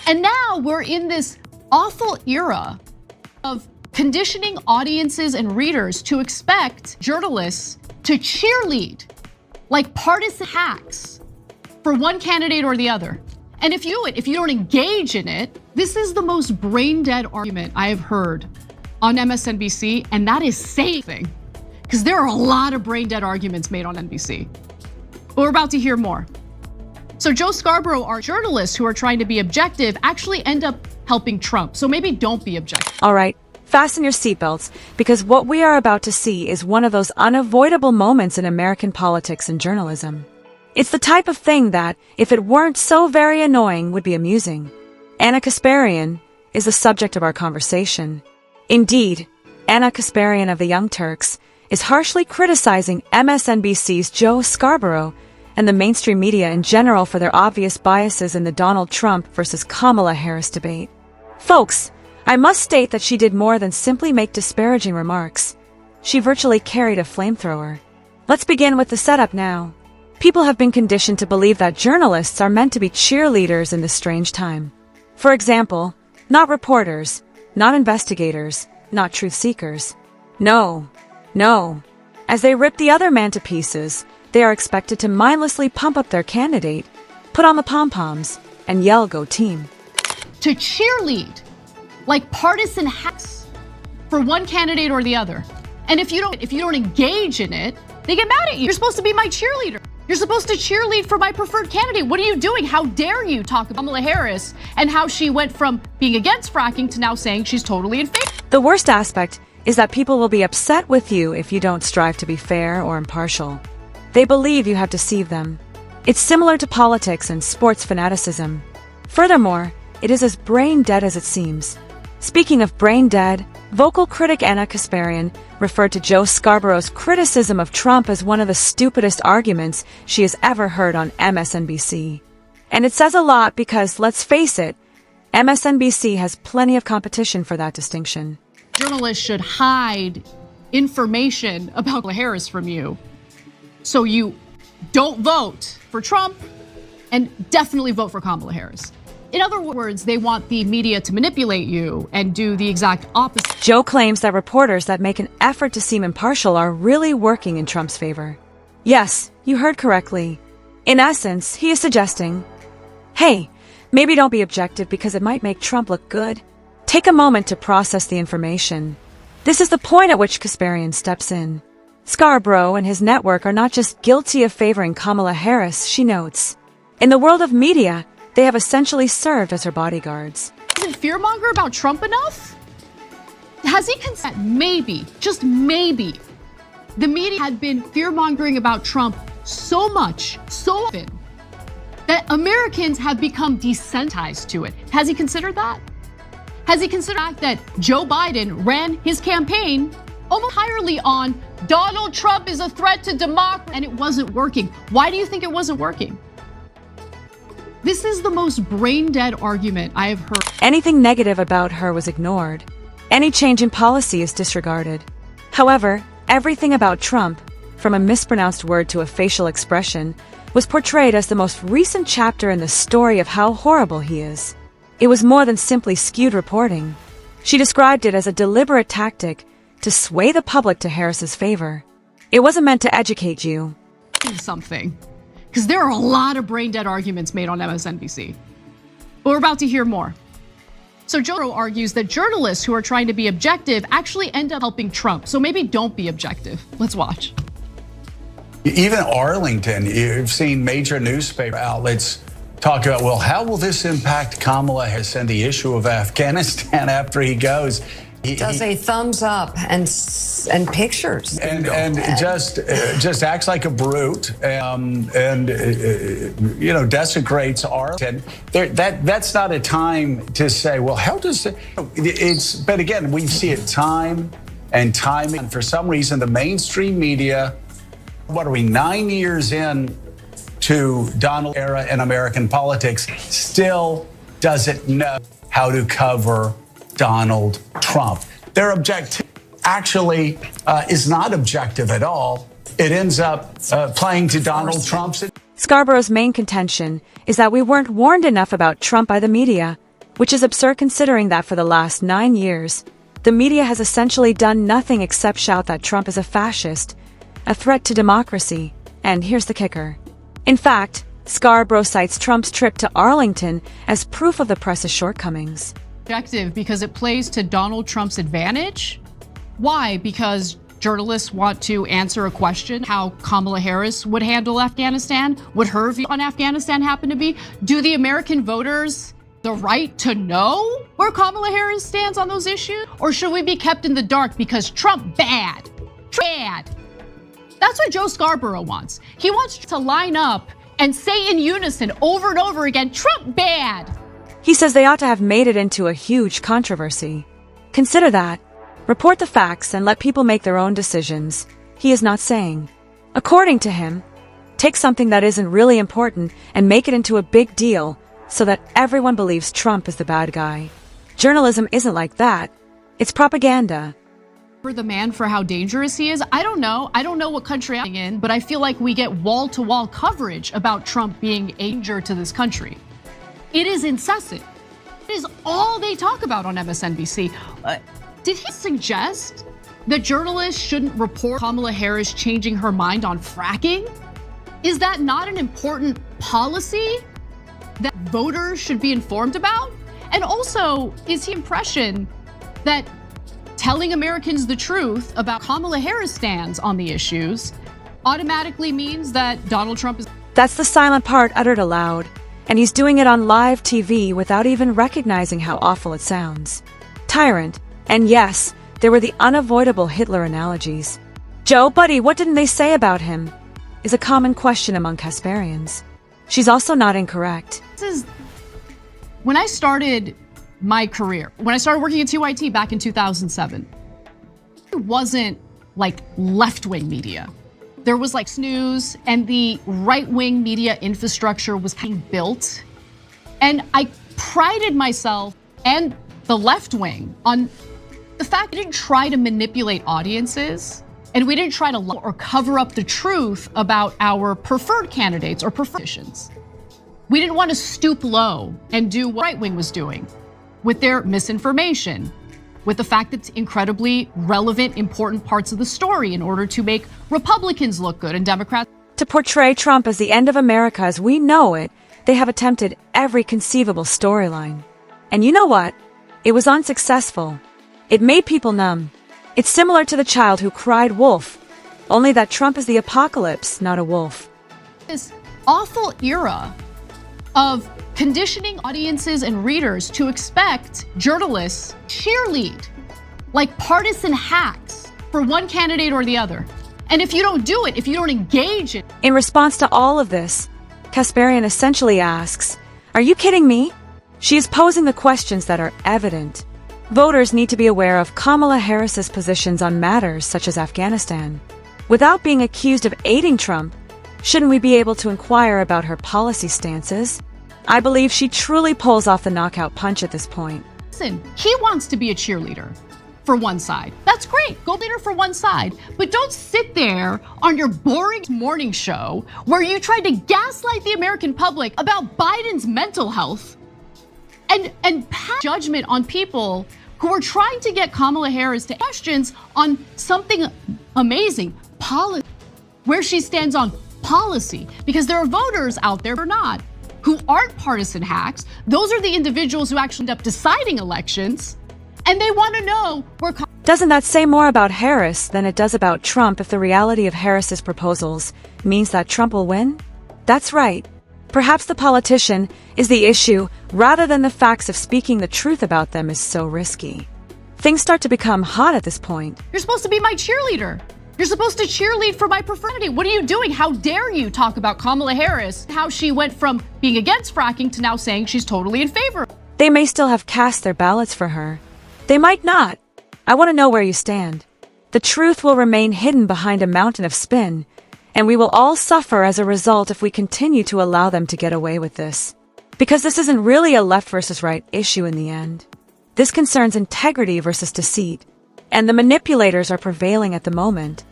And now we're in this awful era of conditioning audiences and readers to expect journalists to cheerlead like partisan hacks for one candidate or the other. And if you don't engage in it, this is the most brain dead argument I have heard on MSNBC, and that is saying something, because there are a lot of brain dead arguments made on NBC. But we're about to hear more. So Joe Scarborough, our journalists who are trying to be objective, actually end up helping Trump. So maybe don't be objective. All right, fasten your seatbelts, because what we are about to see is one of those unavoidable moments in American politics and journalism. It's the type of thing that, if it weren't so very annoying, would be amusing. Anna Kasparian is the subject of our conversation. Indeed, Anna Kasparian of the Young Turks is harshly criticizing MSNBC's Joe Scarborough and the mainstream media in general for their obvious biases in the Donald Trump versus Kamala Harris debate. Folks, I must state that she did more than simply make disparaging remarks. She virtually carried a flamethrower. Let's begin with the setup now. People have been conditioned to believe that journalists are meant to be cheerleaders in this strange time. For example, not reporters, not investigators, not truth seekers. No. As they rip the other man to pieces, they are expected to mindlessly pump up their candidate, put on the pom-poms, and yell, "Go team." To cheerlead like partisan hacks for one candidate or the other. And if you don't engage in it, they get mad at you. You're supposed to be my cheerleader. You're supposed to cheerlead for my preferred candidate. What are you doing? How dare you talk about Kamala Harris and how she went from being against fracking to now saying she's totally in favor? The worst aspect is that people will be upset with you if you don't strive to be fair or impartial. They believe you have deceived them. It's similar to politics and sports fanaticism. Furthermore, it is as brain dead as it seems. Speaking of brain dead, vocal critic Anna Kasparian referred to Joe Scarborough's criticism of Trump as one of the stupidest arguments she has ever heard on MSNBC. And it says a lot because, let's face it, MSNBC has plenty of competition for that distinction. Journalists should hide information about Kamala Harris from you, so you don't vote for Trump and definitely vote for Kamala Harris. In other words, they want the media to manipulate you and do the exact opposite. Joe claims that reporters that make an effort to seem impartial are really working in Trump's favor. Yes, you heard correctly. In essence, he is suggesting, hey, maybe don't be objective because it might make Trump look good. Take a moment to process the information. This is the point at which Kasparian steps in. Scarborough and his network are not just guilty of favoring Kamala Harris, she notes. In the world of media, they have essentially served as her bodyguards. Isn't fearmonger about Trump enough? Has he considered maybe, just maybe, the media had been fearmongering about Trump so much, so often, that Americans have become desensitized to it? Has he considered that? Has he considered the fact that Joe Biden ran his campaign almost entirely on Donald Trump is a threat to democracy, and it wasn't working? Why do you think it wasn't working? This is the most brain-dead argument I have heard. Anything negative about her was ignored. Any change in policy is disregarded. However, everything about Trump, from a mispronounced word to a facial expression, was portrayed as the most recent chapter in the story of how horrible he is. It was more than simply skewed reporting. She described it as a deliberate tactic to sway the public to Harris's favor. It wasn't meant to educate you. Something. Because there are a lot of brain-dead arguments made on MSNBC. But we're about to hear more. So Joe argues that journalists who are trying to be objective actually end up helping Trump. So maybe don't be objective. Let's watch. Even Arlington, you've seen major newspaper outlets talk about, well, how will this impact Kamala Harris and the issue of Afghanistan after he goes? He does a thumbs up and pictures and just acts like a brute and desecrates Arlington. That's not a time to say, well, how does it's? But again, we see it time and time. And for some reason, the mainstream media, what are we, 9 years in to Donald era in American politics, still doesn't know how to cover Donald Trump. Their objective actually is not objective at all. It ends up playing to Donald Trump's. Scarborough's main contention is that we weren't warned enough about Trump by the media. which is absurd considering that for the last 9 years, the media has essentially done nothing except shout that Trump is a fascist, a threat to democracy, and here's the kicker. In fact, Scarborough cites Trump's trip to Arlington as proof of the press's shortcomings. Objective because it plays to Donald Trump's advantage? Why? Because journalists want to answer a question how Kamala Harris would handle Afghanistan? Would her view on Afghanistan happen to be? Do the American voters the right to know where Kamala Harris stands on those issues? Or should we be kept in the dark because Trump bad? Bad. That's what Joe Scarborough wants. He wants to line up and say in unison over and over again, Trump bad. He says they ought to have made it into a huge controversy. Consider that. Report the facts and let people make their own decisions. He is not saying. According to him, take something that isn't really important and make it into a big deal so that everyone believes Trump is the bad guy. Journalism isn't like that. It's propaganda. For the man for how dangerous he is, I don't know. I don't know what country I'm in, but I feel like we get wall-to-wall coverage about Trump being a danger to this country. It is incessant. It is all they talk about on MSNBC. Did he suggest that journalists shouldn't report Kamala Harris changing her mind on fracking? Is that not an important policy that voters should be informed about? And also, is the impression that telling Americans the truth about Kamala Harris stands on the issues automatically means that Donald Trump is... That's the silent part uttered aloud, and he's doing it on live TV without even recognizing how awful it sounds. Tyrant, and yes, there were the unavoidable Hitler analogies. Joe, buddy, what didn't they say about him? Is a common question among Kasparians. She's also not incorrect. When I started my career, when I started working at TYT back in 2007, it wasn't like left-wing media. There was like snooze, and the right-wing media infrastructure was being built. And I prided myself and the left wing on the fact we didn't try to manipulate audiences, and we didn't try to lie or cover up the truth about our preferred candidates or politicians. We didn't want to stoop low and do what right wing was doing with their misinformation, with the fact that it's incredibly relevant, important parts of the story in order to make Republicans look good and Democrats. To portray Trump as the end of America as we know it, they have attempted every conceivable storyline. And you know what? It was unsuccessful. It made people numb. It's similar to the child who cried wolf, only that Trump is the apocalypse, not a wolf. This awful era of conditioning audiences and readers to expect journalists cheerlead like partisan hacks for one candidate or the other. And if you don't do it, if you don't engage it. In response to all of this, Kasparian essentially asks, "Are you kidding me?" She is posing the questions that are evident. Voters need to be aware of Kamala Harris's positions on matters such as Afghanistan. Without being accused of aiding Trump, shouldn't we be able to inquire about her policy stances? I believe she truly pulls off the knockout punch at this point. Listen, he wants to be a cheerleader for one side. That's great. Go leader for one side. But don't sit there on your boring morning show where you try to gaslight the American public about Biden's mental health and pass judgment on people who are trying to get Kamala Harris to questions on something amazing, policy, where she stands on policy. Because there are voters out there or not who aren't partisan hacks. Those are the individuals who actually end up deciding elections, and they want to know where. Doesn't that say more about Harris than it does about Trump if the reality of Harris's proposals means that Trump will win? That's right. Perhaps the politician is the issue rather than the facts of speaking the truth about them is so risky. Things start to become hot at this point. You're supposed to be my cheerleader. You're supposed to cheerlead for my preferred candidate. What are you doing? How dare you talk about Kamala Harris, how she went from being against fracking to now saying she's totally in favor. They may still have cast their ballots for her. They might not. I want to know where you stand. The truth will remain hidden behind a mountain of spin, and we will all suffer as a result if we continue to allow them to get away with this. Because this isn't really a left versus right issue in the end. This concerns integrity versus deceit, and the manipulators are prevailing at the moment.